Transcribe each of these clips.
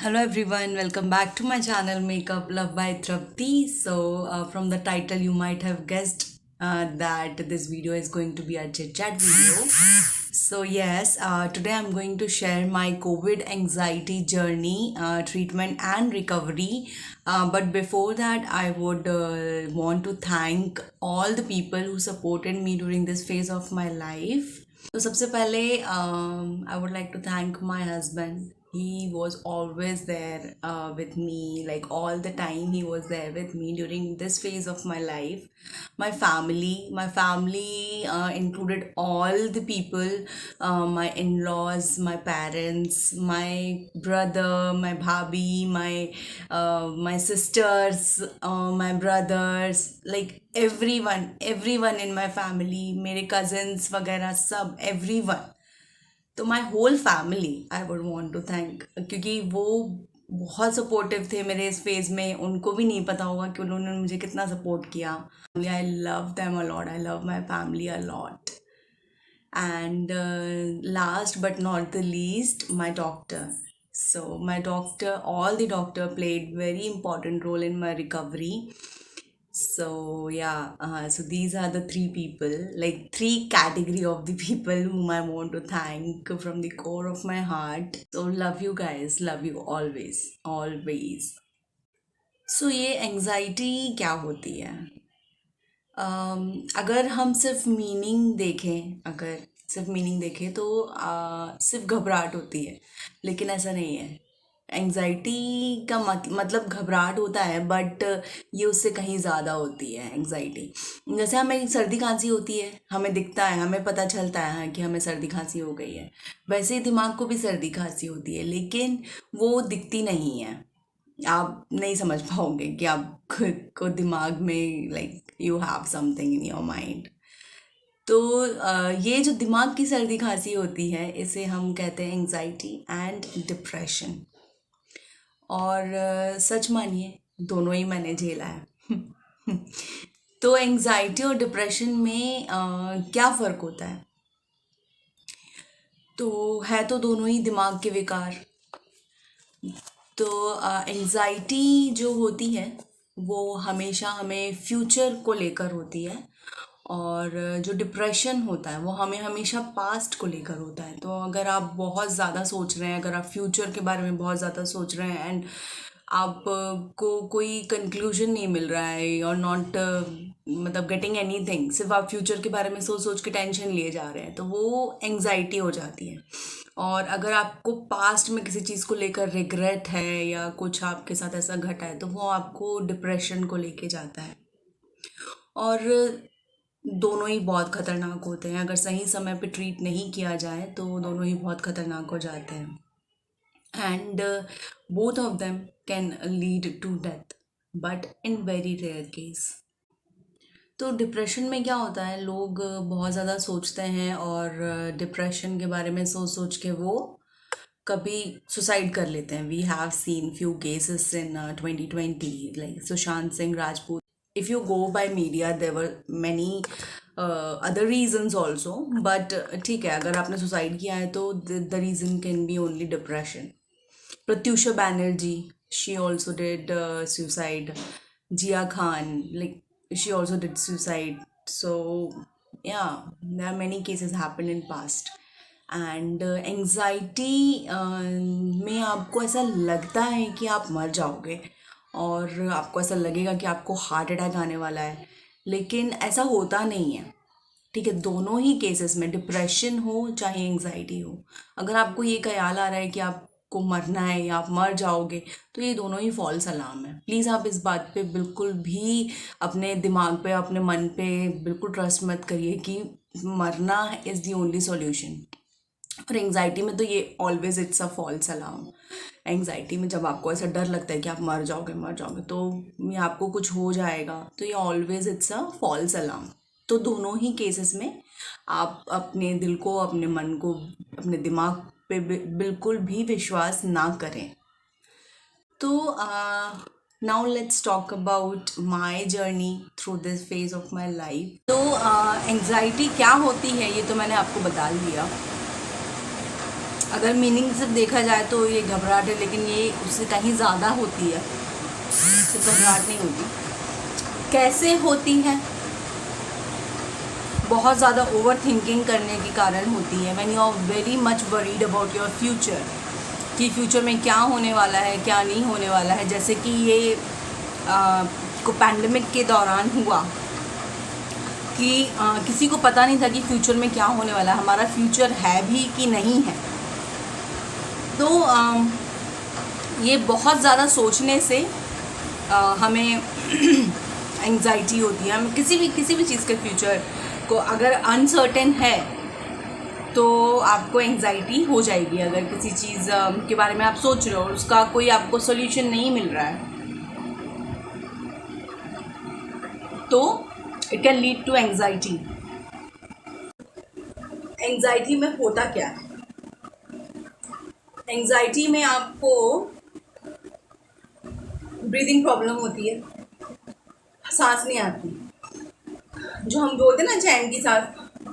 Hello everyone, welcome back to my channel Makeup Love by Trapti. From the title, you might have guessed that this video is going to be a chit chat video. Today I'm going to share my COVID anxiety journey, treatment, and recovery. But before that, I would want to thank all the people who supported me during this phase of my life. तो सबसे पहले I would like to thank my husband. He was always there with me, like all the time. He was there with me during this phase of my life. My family included all the people, my in-laws, my parents, my brother, my bhabhi, my sisters, my brothers, like everyone in my family, मेरे cousins वगैरह सब everyone. तो my whole family I would want to thank, क्योंकि वो बहुत supportive थे मेरे इस फेज में. उनको भी नहीं पता होगा कि उन्होंने मुझे कितना सपोर्ट किया. I love them a lot, I love my family a lot. And last but not the least, my doctor. So my doctor, all the doctor played very important role in my recovery. So these are the three people, like three category of the people whom I want to thank from the core of my heart. So love you guys, love you always, always. So ये anxiety क्या होती है? अगर हम सिर्फ meaning देखें, तो सिर्फ घबराहट होती है, लेकिन ऐसा नहीं है. एंजाइटी का मतलब घबराहट होता है, बट ये उससे कहीं ज़्यादा होती है एंजाइटी. जैसे हमें सर्दी खांसी होती है, हमें दिखता है, हमें पता चलता है कि हमें सर्दी खांसी हो गई है. वैसे ही दिमाग को भी सर्दी खांसी होती है, लेकिन वो दिखती नहीं है. आप नहीं समझ पाओगे कि आप खुद को दिमाग में like you have something in your mind. तो ये जो दिमाग की सर्दी खांसी होती है, इसे हम कहते हैं एंजाइटी एंड डिप्रेशन. और सच मानिए, दोनों ही मैंने झेला है. तो एंजाइटी और डिप्रेशन में क्या फ़र्क होता है? तो है तो दोनों ही दिमाग के विकार. तो एंजाइटी जो होती है वो हमेशा हमें फ्यूचर को लेकर होती है, और जो डिप्रेशन होता है वो हमें हमेशा पास्ट को लेकर होता है. तो अगर आप बहुत ज़्यादा सोच रहे हैं, अगर आप फ्यूचर के बारे में बहुत ज़्यादा सोच रहे हैं एंड आपको कोई कंक्लूजन नहीं मिल रहा है, और नॉट मतलब गेटिंग एनीथिंग, सिर्फ आप फ्यूचर के बारे में सोच सोच के टेंशन लिए जा रहे हैं, तो वो एंग्जाइटी हो जाती है. और अगर आपको पास्ट में किसी चीज़ को लेकर रिग्रेट है या कुछ आपके साथ ऐसा घटा है, तो वो आपको डिप्रेशन को लेके जाता है. और दोनों ही बहुत ख़तरनाक होते हैं. अगर सही समय पे ट्रीट नहीं किया जाए तो दोनों ही बहुत ख़तरनाक हो जाते हैं. And both of them can lead to death, but in very rare case. तो डिप्रेशन में क्या होता है, लोग बहुत ज़्यादा सोचते हैं, और डिप्रेशन के बारे में सोच सोच के वो कभी सुसाइड कर लेते हैं. We have seen few cases in 2020, like Sushant Singh Rajput. if you go by media, there were many other reasons also, but ठीक है, अगर आपने सुसाइड किया है तो the reason can be only depression. Pratyusha Banerjee, she also did suicide. Jia Khan, like she also did suicide. So yeah, there are many cases happened in past. And anxiety में आपको ऐसा लगता है कि आप मर जाओगे, और आपको ऐसा लगेगा कि आपको हार्ट अटैक आने वाला है, लेकिन ऐसा होता नहीं है. ठीक है, दोनों ही केसेस में, डिप्रेशन हो चाहे एंजाइटी हो, अगर आपको ये ख्याल आ रहा है कि आपको मरना है या आप मर जाओगे, तो ये दोनों ही फॉल्स अलार्म है. प्लीज़ आप इस बात पे बिल्कुल भी अपने दिमाग पे, अपने मन पे बिल्कुल ट्रस्ट मत करिए कि मरना इज़ दी ओनली सॉल्यूशन. और एंग्जाइटी में तो ये always it's a false alarm. Anxiety में जब आपको ऐसा डर लगता है कि आप मर जाओगे तो ये आपको कुछ हो जाएगा, तो ये always it's a false alarm. तो दोनों ही केसेस में आप अपने दिल को, अपने मन को, अपने दिमाग पे बिल्कुल भी विश्वास ना करें. तो now let's talk about my journey through this phase of my life. तो एंग्जाइटी क्या होती है ये तो मैंने आपको बता दिया. अगर मीनिंग से देखा जाए तो ये घबराहट है, लेकिन ये उससे कहीं ज़्यादा होती है, सिर्फ घबराहट नहीं होती। कैसे होती है? बहुत ज़्यादा ओवर थिंकिंग करने के कारण होती है। When you are very much worried about your future, कि फ्यूचर में क्या होने वाला है, क्या नहीं होने वाला है। जैसे कि ये को पैंडमिक के दौरान हुआ कि किसी को पता नहीं था कि फ्यूचर में क्या होने वाला है, हमारा फ्यूचर है भी कि नहीं है। तो ये बहुत ज़्यादा सोचने से हमें एंग्जाइटी होती है। हम किसी भी चीज़ के फ्यूचर को अगर अनसर्टेन है तो आपको एंग्जाइटी हो जाएगी। अगर किसी चीज़ के बारे में आप सोच रहे हो और उसका कोई आपको सोल्यूशन नहीं मिल रहा है तो it can lead to anxiety. Anxiety में होता क्या है? एंग्जाइटी में आपको ब्रीदिंग प्रॉब्लम होती है, सांस नहीं आती, जो हम बोलते हैं ना चैन की सांस,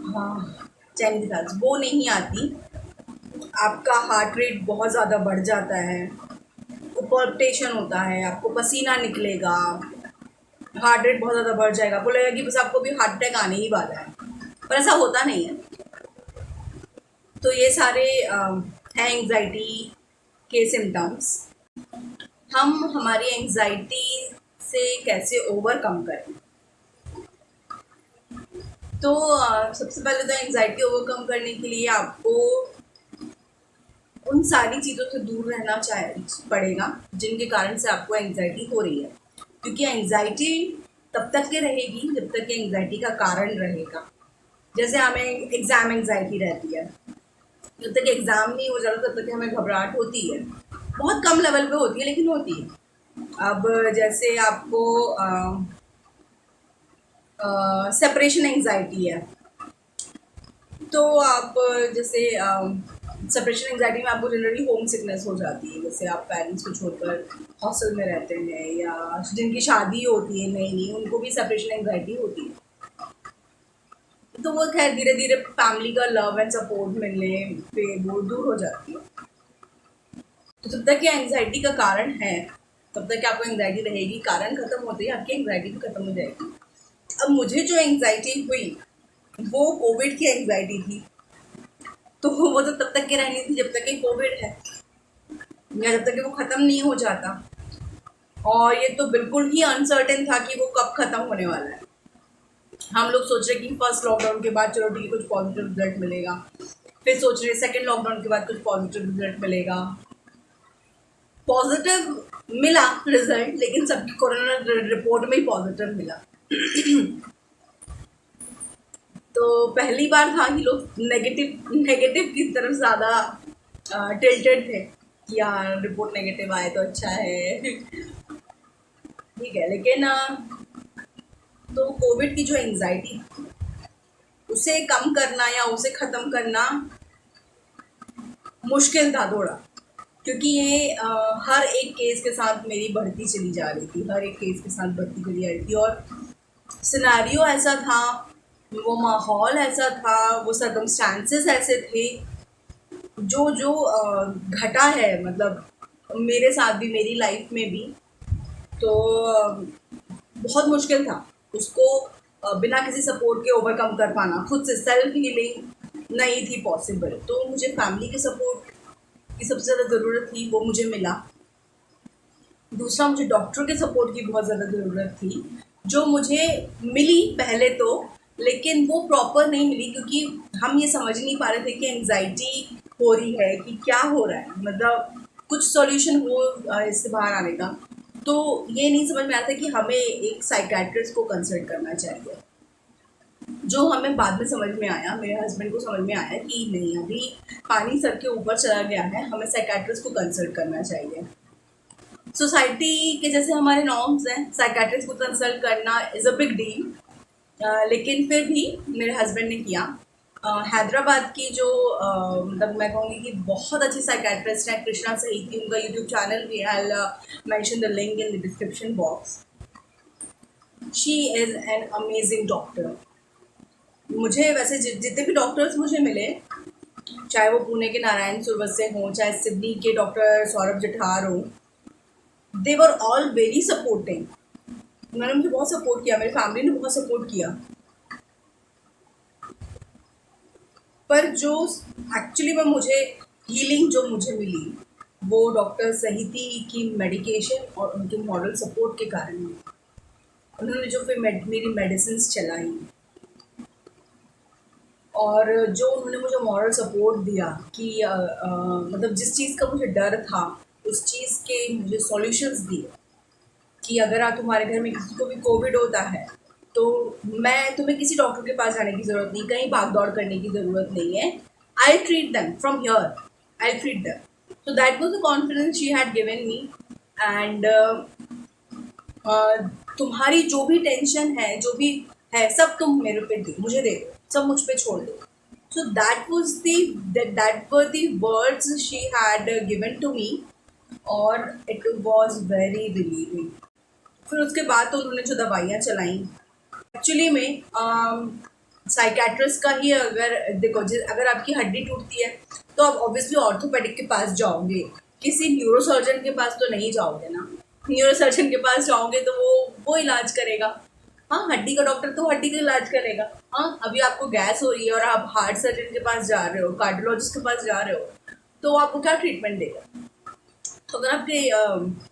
हाँ चैन की सांस, वो नहीं आती। आपका हार्ट रेट बहुत ज़्यादा बढ़ जाता है, पल्पिटेशन होता है, आपको पसीना निकलेगा, हार्ट रेट बहुत ज़्यादा बढ़ जाएगा, आपको लगेगा कि बस आपको भी हार्ट अटैक आने ही वाला है, पर ऐसा होता नहीं है। तो ये सारे हैं एंग्जाइटी के सिम्टम्स। हम हमारी एंग्जाइटी से कैसे ओवरकम करें? तो सबसे पहले तो एंग्जाइटी ओवरकम करने के लिए आपको उन सारी चीज़ों से दूर रहना पड़ेगा जिनके कारण से आपको एंग्जाइटी हो रही है, क्योंकि एंग्जाइटी तब तक के रहेगी जब तक कि एंग्जाइटी का कारण रहेगा। जैसे हमें एग्ज़ाम एंग्जाइटी रहती है, जब तक एग्ज़ाम नहीं हो जाता तब तक हमें घबराहट होती है, बहुत कम लेवल पे होती है लेकिन होती है। अब जैसे आपको सेपरेशन एंग्जाइटी है, तो आप जैसे सेपरेशन एंग्जाइटी में आपको जनरली होम सिकनेस हो जाती है। जैसे आप पेरेंट्स को छोड़कर हॉस्टल में रहते हैं या जिनकी शादी होती है नई नई, उनको भी सेपरेशन एंग्जाइटी होती है। तो वो खैर धीरे धीरे फैमिली का लव एंड सपोर्ट मिलने पे वो दूर हो जाती है। तो जब तक ये एंग्जाइटी का कारण है तब तक आपको एंग्जाइटी रहेगी, कारण खत्म होते ही आपकी एंग्जाइटी भी खत्म हो जाएगी। अब मुझे जो एंग्जाइटी हुई वो कोविड की एंग्जाइटी थी, तो वो तो तब तक की रहनी थी जब तक कि कोविड है या जब तक कि वो ख़त्म नहीं हो जाता। और ये तो बिल्कुल ही अनसर्टेन था कि वो कब ख़त्म होने वाला है। हम लोग सोच रहे कि फर्स्ट लॉकडाउन के बाद चलो ठीक है कुछ पॉजिटिव रिजल्ट मिलेगा, फिर सोच रहे सेकेंड लॉकडाउन के बाद कुछ पॉजिटिव रिजल्ट मिलेगा। पॉजिटिव मिला रिजल्ट, लेकिन सबकी कोरोना रिपोर्ट में ही पॉजिटिव मिला। तो पहली बार था कि लोग नेगेटिव की तरफ ज़्यादा टिल्टेड थे कि यार रिपोर्ट नेगेटिव आए तो अच्छा है। ठीक है, लेकिन तो कोविड की जो एंग्जाइटी उसे कम करना या उसे ख़त्म करना मुश्किल था थोड़ा, क्योंकि ये हर एक केस के साथ मेरी बढ़ती चली जा रही थी, हर एक केस के साथ बढ़ती चली जा रही थी। और सिनेरियो ऐसा था, वो माहौल ऐसा था, वो सर्कमस्टांसेस ऐसे थे जो जो घटा है, मतलब मेरे साथ भी, मेरी लाइफ में भी। तो बहुत मुश्किल था उसको बिना किसी सपोर्ट के ओवरकम कर पाना, खुद से सेल्फ हीलिंग नहीं थी पॉसिबल। तो मुझे फैमिली के सपोर्ट की सबसे ज़्यादा ज़रूरत थी, वो मुझे मिला। दूसरा, मुझे डॉक्टर के सपोर्ट की बहुत ज़्यादा ज़रूरत थी, जो मुझे मिली पहले तो, लेकिन वो प्रॉपर नहीं मिली, क्योंकि हम ये समझ नहीं पा रहे थे कि एंग्जाइटी हो रही है कि क्या हो रहा है, मतलब कुछ सॉल्यूशन हो इससे बाहर आने का। तो ये नहीं समझ में आता कि हमें एक साइकेट्रिस्ट को कंसल्ट करना चाहिए, जो हमें बाद में समझ में आया, मेरे हस्बैंड को समझ में आया कि नहीं, अभी पानी सर के ऊपर चला गया है, हमें साइकेट्रिस्ट को कंसल्ट करना चाहिए। सोसाइटी के जैसे हमारे नॉर्म्स हैं, साइकेट्रिस्ट को कंसल्ट करना इज़ अ बिग डील, लेकिन फिर भी मेरे हस्बैंड ने किया। हैदराबाद की जो मतलब मैं कहूँगी कि बहुत अच्छी साइकेट्रिस्ट हैं, कृष्णा सहीती, उनका यूट्यूब चैनल भी है, I mention the link in the description box. She is an amazing doctor. मुझे वैसे जितने भी डॉक्टर्स मुझे मिले चाहे वो पुणे के नारायण सुरवत से हों, चाहे सिडनी के डॉक्टर सौरभ जठार हों, दे वर ऑल वेरी सपोर्टिंग। उन्होंने मुझे बहुत सपोर्ट किया, मेरी फैमिली ने बहुत सपोर्ट किया। पर जो एक्चुअली में मुझे हीलिंग जो मुझे मिली वो डॉक्टर सहिती की मेडिकेशन और उनके मॉरल सपोर्ट के कारण मिली। उन्होंने जो फिर मेरी मेडिसिन चलाई और जो उन्होंने मुझे मॉरल सपोर्ट दिया कि मतलब जिस चीज़ का मुझे डर था उस चीज़ के मुझे सॉल्यूशंस दिए कि अगर आप तुम्हारे घर में किसी को भी कोविड होता है तो मैं तुम्हें किसी डॉक्टर के पास जाने की ज़रूरत नहीं, कहीं भाग दौड़ करने की ज़रूरत नहीं है। I treat them from here, I treat them. So that was the confidence she had given me. And तुम्हारी जो भी टेंशन है, जो भी है, सब तुम मेरे पे दे, मुझे दे दो, सब मुझ पे छोड़ दो। So that were the words she had given to me और इट वॉज वेरी रिलीविंग। फिर उसके बाद तो उन्होंने जो दवाइयाँ चलाई, एक्चुअली में साइकेट्रिस्ट का ही अगर देखो, अगर आपकी हड्डी टूटती है तो आप ऑब्वियसली ऑर्थोपेडिक के पास जाओगे, किसी न्यूरोसर्जन के पास तो नहीं जाओगे ना। न्यूरोसर्जन के पास जाओगे तो वो इलाज करेगा। हाँ, हड्डी का डॉक्टर तो हड्डी का इलाज करेगा। हाँ, अभी आपको गैस हो रही है और आप हार्ट सर्जन के पास जा रहे हो, कार्डियोलॉजिस्ट के पास जा रहे हो, तो आपको क्या ट्रीटमेंट देगा? तो अगर आपके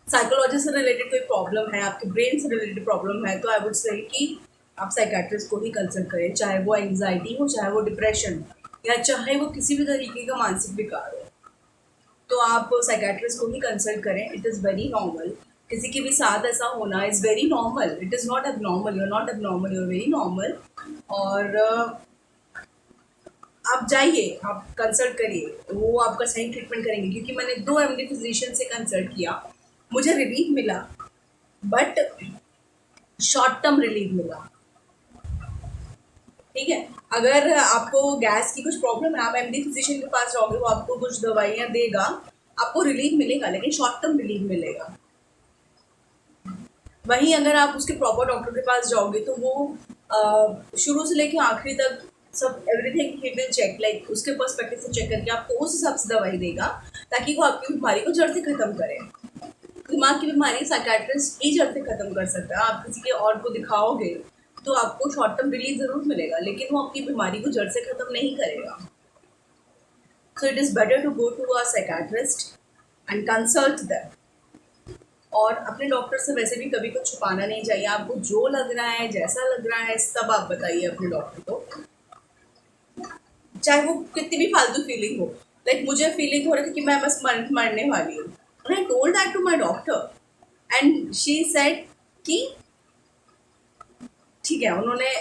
साइकोलॉजी से रिलेटेड कोई प्रॉब्लम है, आपके ब्रेन से रिलेटेड प्रॉब्लम है, तो आई वुड से कि आप साइकेट्रिस्ट को ही कंसल्ट करें, चाहे वो एंग्जाइटी हो, चाहे वो डिप्रेशन हो, या चाहे वो किसी भी तरीके का मानसिक विकार हो, तो आप साइकेट्रिस्ट को ही कंसल्ट करें। It is very normal. किसी के भी साथ ऐसा होना is very normal. It is not abnormal, you are not abnormal, you are very normal. और आप जाइए, आप कंसल्ट करिए, वो आपका सही ट्रीटमेंट करेंगे। क्योंकि मैंने 2 एमडी फिजिशियन से कंसल्ट किया, मुझे रिलीफ मिला, बट शॉर्ट टर्म रिलीफ मिला। ठीक है, अगर आपको गैस की कुछ प्रॉब्लम है, आप एमडी फिजिशियन के पास जाओगे, वो आपको कुछ दवाइयाँ देगा, आपको रिलीफ मिलेगा, लेकिन शॉर्ट टर्म रिलीफ मिलेगा। वहीं अगर आप उसके प्रॉपर डॉक्टर के पास जाओगे तो वो शुरू से लेके आखिरी तक सब एवरीथिंग ही विल चेक, लाइक उसके पर्सपेक्टिव से चेक करके आपको उस हिसाब से दवाई देगा ताकि वो आपकी बीमारी को जड़ से ख़त्म करे। दिमाग की बीमारी साइकेट्रिस्ट ही जड़ से ख़त्म कर सकता है। आप किसी के और को दिखाओगे तो आपको शॉर्ट टर्म रिलीफ ज़रूर मिलेगा, लेकिन वो आपकी बीमारी को जड़ से ख़त्म नहीं करेगा। So it is better to go to a psychiatrist and consult them. और अपने डॉक्टर से वैसे भी कभी कुछ छुपाना नहीं चाहिए। आपको जो लग रहा है, जैसा लग रहा है, सब आप बताइए अपने डॉक्टर को, चाहे वो कितनी भी फालतू फीलिंग हो। लाइक मुझे फीलिंग हो रही थी कि मैं बस मरने वाली हूँ, and I told that to my doctor and she said कि ठीक है। उन्होंने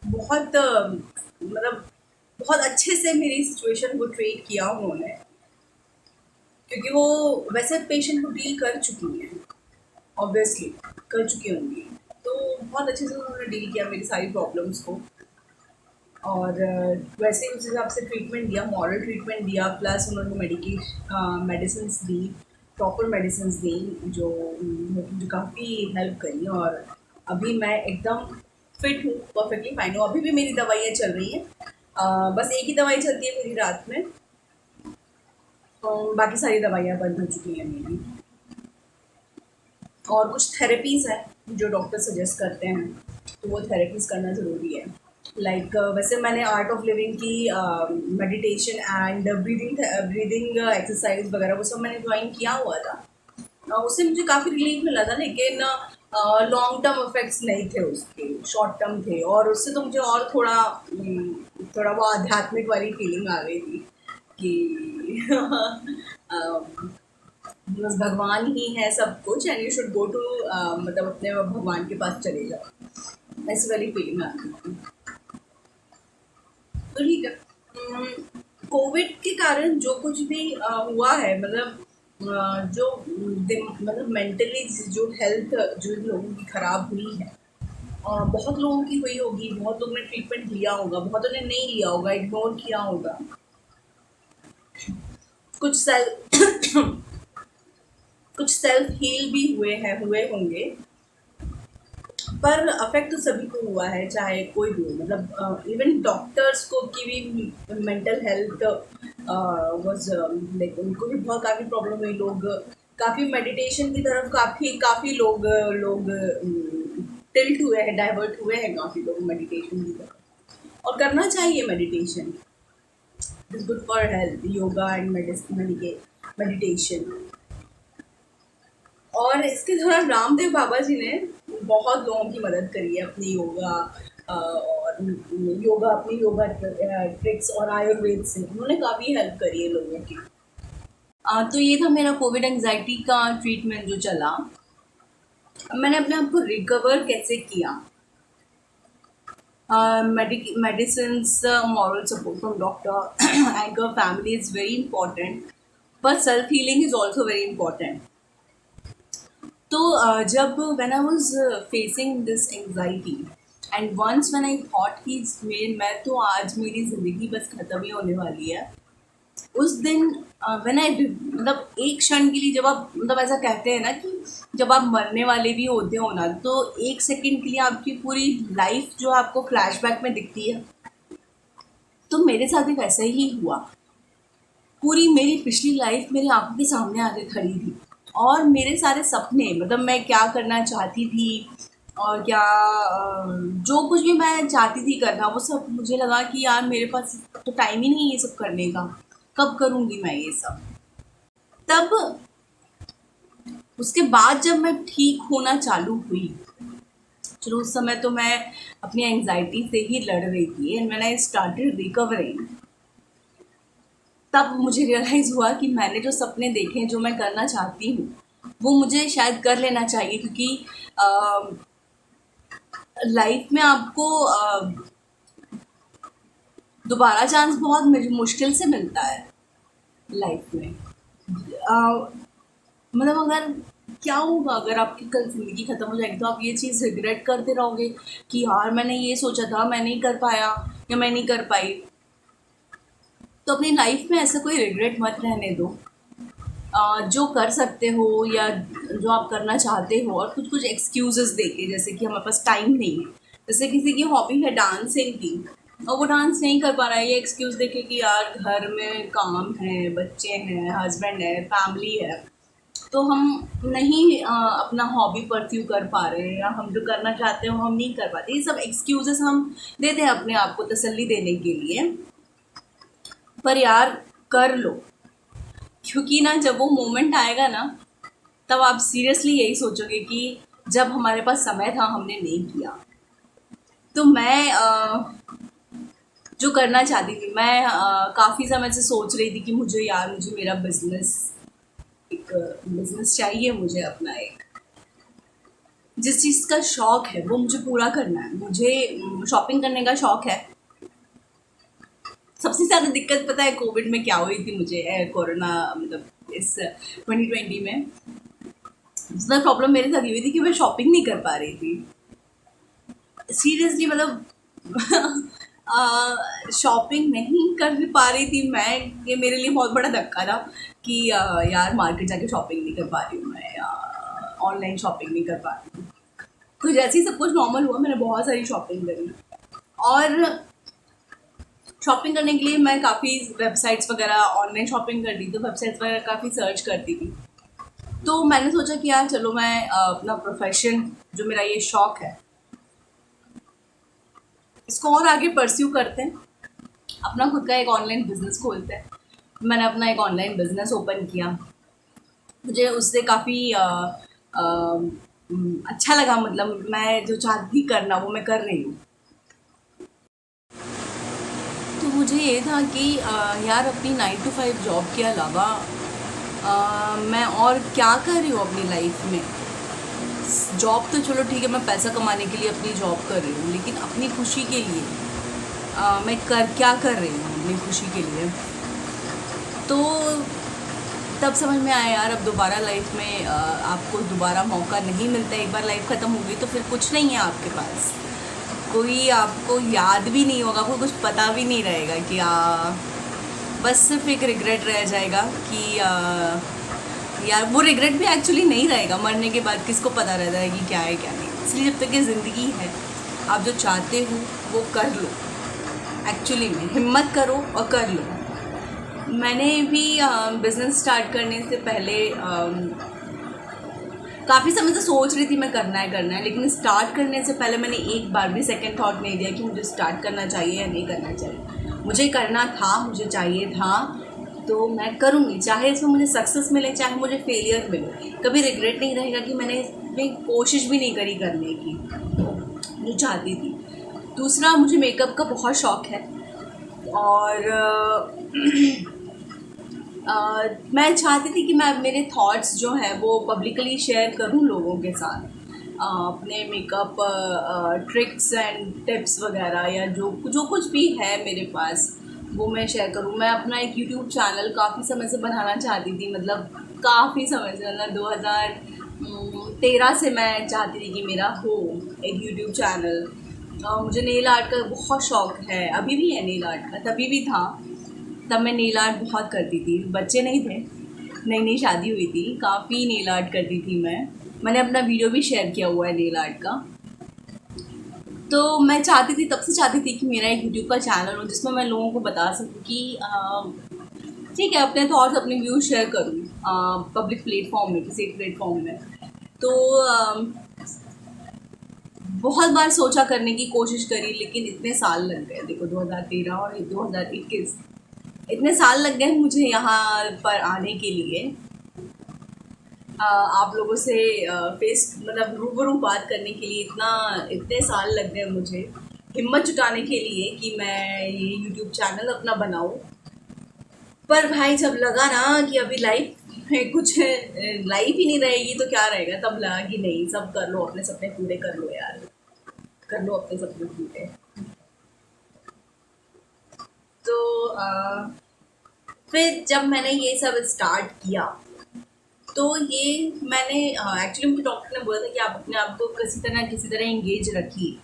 बहुत मतलब बहुत अच्छे से मेरी सिचुएशन को ट्रीट किया उन्होंने, क्योंकि वो वैसे पेशेंट को डील कर चुकी हैं, ऑब्वियसली कर चुकी होंगी, तो बहुत अच्छे से उन्होंने डील किया मेरी सारी प्रॉब्लम्स को। और वैसे ही उस हिसाब से ट्रीटमेंट दिया, मॉरल ट्रीटमेंट दिया, प्लस उन्होंने मेडिसिन दी, प्रॉपर मेडिसिन दी, जो काफ़ी हेल्प करी। और अभी मैं एकदम फिट हूँ, परफेक्टली फाइन हूँ। अभी भी मेरी दवाइयाँ चल रही हैं, बस एक ही दवाई चलती है मेरी रात में, बाकी सारी दवाइयाँ बंद हो चुकी हैं मेरी। और कुछ थेरेपीज़ हैं जो डॉक्टर सजेस्ट करते हैं, तो वो थेरेपीज़ करना ज़रूरी है। लाइक वैसे मैंने आर्ट ऑफ लिविंग की मेडिटेशन एंड ब्रीदिंग एक्सरसाइज वगैरह वो सब मैंने ज्वाइन किया हुआ था। उससे मुझे काफ़ी रिलीफ मिला था, लेकिन लॉन्ग टर्म इफेक्ट्स नहीं थे उसके, शॉर्ट टर्म थे। और उससे तो मुझे और थोड़ा वो आध्यात्मिक वाली फीलिंग आ गई थी कि बस भगवान ही है सब कुछ, and you should go to मतलब अपने भगवान के पास चले जाओ, ऐसी वाली फीलिंग आती थी। तो ठीक है, कोविड के कारण जो कुछ भी हुआ है, मतलब मतलब मेंटली जो हेल्थ जो लोगों की ख़राब हुई है, बहुत लोगों की हुई होगी, बहुत लोगों ने ट्रीटमेंट लिया होगा, बहुतों ने नहीं लिया होगा, इग्नोर किया होगा, कुछ सेल्फ हील भी हुए होंगे। पर अफेक्ट तो सभी को हुआ है, चाहे कोई भी हो, मतलब इवन डॉक्टर्स को की भी मेंटल हेल्थ वाज लाइक, उनको भी बहुत काफ़ी प्रॉब्लम हुई। लोग काफ़ी मेडिटेशन की तरफ काफ़ी काफ़ी लोग टिल्ट हुए हैं, डाइवर्ट हुए हैं काफ़ी लोग मेडिटेशन की तरफ। और करना चाहिए meditation, it is good for health, yoga and meditation. और इसके दौरान रामदेव बाबा जी ने बहुत लोगों की मदद करी है अपनी योगा और अपनी योगा ट्रिक्स और आयुर्वेद से उन्होंने काफ़ी हेल्प करी है लोगों की। तो ये था मेरा कोविड एंजाइटी का ट्रीटमेंट जो चला। मैंने अपने आप को रिकवर कैसे किया? Medicines, moral support from doctor and your family is very important, but self healing is also very important. तो जब when I was facing this anxiety and once when I thought कि मैं तो आज मेरी ज़िंदगी बस ख़त्म ही होने वाली है, उस दिन व्हेन आई मतलब एक क्षण के लिए जब आप मतलब ऐसा कहते हैं ना कि जब आप मरने वाले भी होते हो ना, तो एक सेकंड के लिए आपकी पूरी लाइफ जो आपको फ्लैशबैक में दिखती है, तो मेरे साथ भी वैसा ही हुआ। पूरी मेरी पिछली लाइफ मेरी आंखों के सामने आके खड़ी थी और मेरे सारे सपने, मतलब मैं क्या करना चाहती थी और क्या जो कुछ भी मैं चाहती थी करना, वो सब मुझे लगा कि यार मेरे पास तो टाइम ही नहीं है ये सब करने का, कब करूँगी मैं ये सब। तब उसके बाद जब मैं ठीक होना चालू हुई, चलो उस समय तो मैं अपनी एंजाइटी से ही लड़ रही थी and when I started recovering, तब मुझे रियलाइज़ हुआ कि मैंने जो सपने देखे हैं, जो मैं करना चाहती हूँ, वो मुझे शायद कर लेना चाहिए, क्योंकि लाइफ में आपको दोबारा चांस बहुत मुश्किल से मिलता है लाइफ में। मतलब अगर क्या होगा अगर आपकी कल ज़िंदगी ख़त्म हो जाएगी, तो आप ये चीज़ रिग्रेट करते रहोगे कि यार मैंने ये सोचा था, मैं नहीं कर पाया या मैं नहीं कर पाई। तो अपनी लाइफ में ऐसा कोई रिग्रेट मत रहने दो। जो कर सकते हो या जो आप करना चाहते हो, और कुछ कुछ एक्सक्यूज़ेस देके, जैसे कि हमारे पास टाइम नहीं है, जैसे किसी की हॉबी है डांसिंग की और वो डांस नहीं कर पा रहा है, ये एक्सक्यूज़ देके कि यार घर में काम है, बच्चे हैं, हस्बैंड है, फैमिली है, तो हम नहीं अपना हॉबी परस्यू कर पा रहे हैं, या हम जो करना चाहते हो हम नहीं कर पाते। ये सब एक्सक्यूज़ेस हम देते हैं अपने आप को तसल्ली देने के लिए। पर यार कर लो, क्योंकि ना जब वो मोमेंट आएगा ना, तब आप सीरियसली यही सोचोगे कि जब हमारे पास समय था हमने नहीं किया। तो मैं जो करना चाहती थी, मैं काफ़ी समय से सोच रही थी कि मुझे मेरा बिजनेस चाहिए, मुझे अपना एक जिस चीज़ का शौक है वो मुझे पूरा करना है। मुझे शॉपिंग करने का शौक है। सबसे ज़्यादा दिक्कत पता है कोविड में क्या हुई थी मुझे, कोरोना मतलब इस 2020 में ज़्यादा प्रॉब्लम मेरे साथ ये हुई थी कि मैं शॉपिंग नहीं कर पा रही थी सीरियसली, मतलब शॉपिंग नहीं कर पा रही थी मैं। ये मेरे लिए बहुत बड़ा धक्का था कि यार मार्केट जाके शॉपिंग नहीं कर पा रही हूँ मैं, ऑनलाइन शॉपिंग नहीं कर पा रही हूँ। तो जैसे ही सब कुछ नॉर्मल हुआ, मैंने बहुत सारी शॉपिंग करी और शॉपिंग करने के लिए मैं काफ़ी वेबसाइट्स वगैरह ऑनलाइन शॉपिंग कर दी, तो वेबसाइट्स वगैरह काफ़ी सर्च करती थी। तो मैंने सोचा कि यार चलो मैं अपना प्रोफेशन, जो मेरा ये शौक है, इसको और आगे परस्यू करते हैं, अपना खुद का एक ऑनलाइन बिजनेस खोलते हैं। मैंने अपना एक ऑनलाइन बिजनेस ओपन किया। मुझे उससे काफ़ी अच्छा लगा, मतलब मैं जो चाहती थी करना वो मैं कर रही हूँ। तो मुझे ये था कि यार अपनी 9 to 5 जॉब के अलावा मैं और क्या कर रही हूँ अपनी लाइफ में। जॉब तो चलो ठीक है, मैं पैसा कमाने के लिए अपनी जॉब कर रही हूँ, लेकिन अपनी खुशी के लिए मैं क्या कर रही हूँ अपनी खुशी के लिए। तो तब समझ में आया यार, अब दोबारा लाइफ में आपको दोबारा मौका नहीं मिलता। एक बार लाइफ ख़त्म हो गई तो फिर कुछ नहीं है आपके पास, कोई आपको याद भी नहीं होगा, कोई कुछ पता भी नहीं रहेगा कि बस सिर्फ एक रिग्रेट रह जाएगा कि यार वो रिग्रेट भी एक्चुअली नहीं रहेगा। मरने के बाद किसको पता रहता है कि क्या है क्या नहीं। इसलिए जब तक ये ज़िंदगी है, आप जो चाहते हो वो कर लो। एक्चुअली में हिम्मत करो और कर लो। मैंने भी बिज़नेस स्टार्ट करने से पहले काफ़ी समय से सोच रही थी मैं करना है, लेकिन स्टार्ट करने से पहले मैंने एक बार भी सेकंड थॉट नहीं दिया कि मुझे स्टार्ट करना चाहिए या नहीं करना चाहिए। मुझे करना था, मुझे चाहिए था, तो मैं करूँगी, चाहे इसमें मुझे सक्सेस मिले चाहे मुझे फेलियर मिले। कभी रिग्रेट नहीं रहेगा कि मैंने इसमें कोशिश भी नहीं करी करने की जो चाहती थी। दूसरा, मुझे मेकअप का बहुत शौक़ है और मैं चाहती थी कि मैं मेरे थॉट्स जो हैं वो पब्लिकली शेयर करूं लोगों के साथ। अपने मेकअप ट्रिक्स एंड टिप्स वगैरह या जो जो कुछ भी है मेरे पास वो मैं शेयर करूं। मैं अपना एक यूट्यूब चैनल काफ़ी समय से बनाना चाहती थी, मतलब काफ़ी समय से, मतलब 2013 से मैं चाहती थी कि मेरा हो एक यूट्यूब चैनल। मुझे नेल आर्ट का बहुत शौक़ है, अभी भी है नेल आर्ट का, तभी भी था। तब मैं नेल आर्ट बहुत करती थी, बच्चे नहीं थे, नई नई शादी हुई थी, काफ़ी नेल आर्ट करती थी मैंने अपना वीडियो भी शेयर किया हुआ है नेल आर्ट का। तो मैं चाहती थी, तब से चाहती थी कि मेरा एक यूट्यूब का चैनल हो जिसमें मैं लोगों को बता सकूं कि ठीक है, अपने थॉट्स अपने व्यूज़ शेयर करूँ पब्लिक प्लेटफॉर्म में, किसी एक प्लेटफॉर्म में। तो बहुत बार सोचा करने की कोशिश करी, लेकिन इतने साल लग गए, देखो 2013 और 2021, इतने साल लग गए मुझे यहाँ पर आने के लिए। आप लोगों से फेस मतलब रूबरू बात करने के लिए इतने साल लग गए मुझे हिम्मत जुटाने के लिए कि मैं ये यूट्यूब चैनल अपना बनाऊँ। पर भाई जब लगा ना कि अभी लाइफ में कुछ लाइफ ही नहीं रहेगी तो क्या रहेगा, तब लगा कि नहीं, सब कर लो, अपने सपने पूरे कर लो यार, कर लो अपने सपने पूरे। तो फिर जब मैंने ये सब स्टार्ट किया तो ये मैंने एक्चुअली मुझे डॉक्टर ने बोला था कि आप अपने आप को किसी तरह एंगेज रखिए।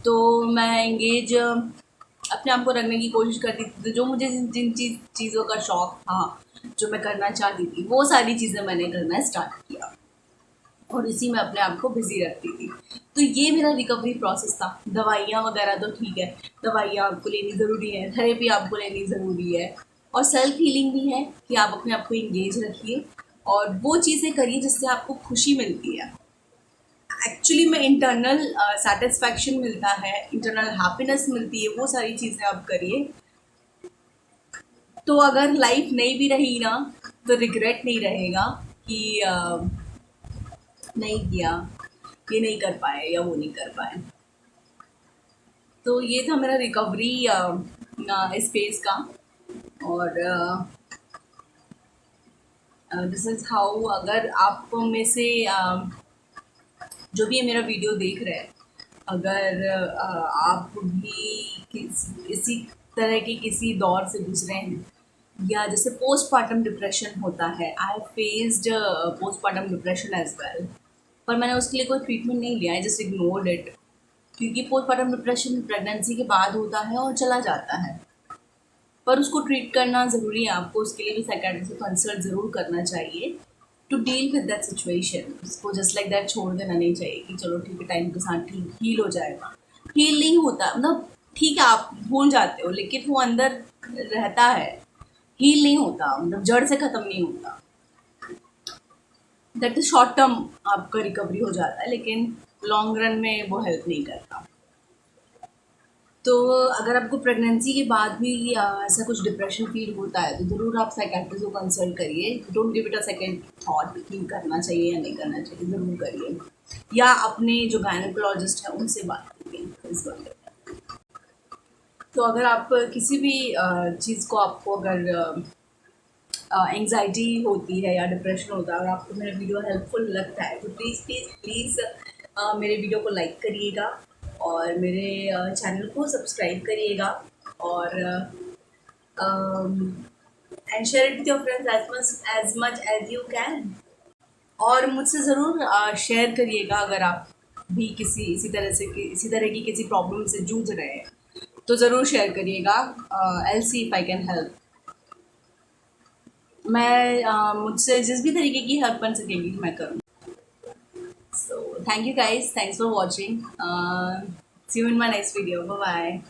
तो मैं एंगेज अपने आप को रखने की कोशिश करती थी। तो जो मुझे जिन चीज़ों का शौक़ था, जो मैं करना चाहती थी, वो सारी चीज़ें मैंने करना स्टार्ट किया और इसी में अपने आप को बिज़ी रखती थी। तो ये मेरा रिकवरी प्रोसेस था। दवाइयाँ वगैरह तो ठीक है, दवाइयाँ आपको लेनी ज़रूरी है, थेरेपी आपको लेनी ज़रूरी है, और सेल्फ हीलिंग भी है कि आप अपने आप को एंगेज रखिए और वो चीज़ें करिए जिससे आपको खुशी मिलती है। एक्चुअली में इंटरनल सेटिस्फैक्शन मिलता है, इंटरनल हैप्पीनेस मिलती है, वो सारी चीज़ें आप करिए। तो अगर लाइफ नहीं भी रही ना तो रिग्रेट नहीं रहेगा कि नहीं किया, ये नहीं कर पाए या वो नहीं कर पाए। तो ये था मेरा रिकवरी इस फेज़ का। और दिस इज़ हाउ, अगर आप में से जो भी ये मेरा वीडियो देख रहे हैं, अगर आप भी इसी तरह के किसी दौर से गुजरे हैं, या जैसे पोस्टपार्टम डिप्रेशन होता है, I have faced postpartum depression as well, पर मैंने उसके लिए कोई ट्रीटमेंट नहीं लिया, आई जस्ट इग्नोर्ड इट, क्योंकि पोस्टपार्टम डिप्रेशन प्रेगनेंसी के बाद होता है और चला जाता है, पर उसको ट्रीट करना ज़रूरी है। आपको उसके लिए भी साइकियाट्रिस्ट से कंसल्ट ज़रूर करना चाहिए to deal with that situation. उसको जस्ट लाइक दैट छोड़ देना नहीं चाहिए कि चलो ठीक है, टाइम के साथ ठीक हील हो जाएगा। हील नहीं होता, मतलब ठीक है आप भूल जाते हो, लेकिन वो अंदर रहता है, हील नहीं होता, मतलब जड़ से ख़त्म नहीं होता। दैट इज शॉर्ट टर्म आपका रिकवरी हो जाता है, लेकिन लॉन्ग रन में वो हेल्प नहीं करता। तो अगर आपको प्रेगनेंसी के बाद भी ऐसा कुछ डिप्रेशन फील होता है तो ज़रूर आप साइकियाट्रिस्ट को कंसल्ट करिए। Don't give it a second thought कि करना चाहिए या नहीं करना चाहिए, ज़रूर करिए, या अपने जो गायनेकोलॉजिस्ट हैं उनसे बात करिए इस बारे में। तो अगर आप किसी भी चीज़ को, आपको अगर एंग्जाइटी होती है या डिप्रेशन होता है और आपको मेरा वीडियो हेल्पफुल लगता है तो प्लीज़ प्लीज़ प्लीज़ मेरे वीडियो को लाइक करिएगा और मेरे चैनल को सब्सक्राइब करिएगा, और and share it with your friends as much as you can. और मुझसे ज़रूर शेयर करिएगा अगर आप भी इसी तरह की किसी प्रॉब्लम से जूझ रहे हैं, तो ज़रूर शेयर करिएगा। I'll see if I can help। मैं मुझसे जिस भी तरीके की हेल्प बन सकेगी मैं करूँ। सो thank you guys, thanks for watching. See you in my next video. Bye bye.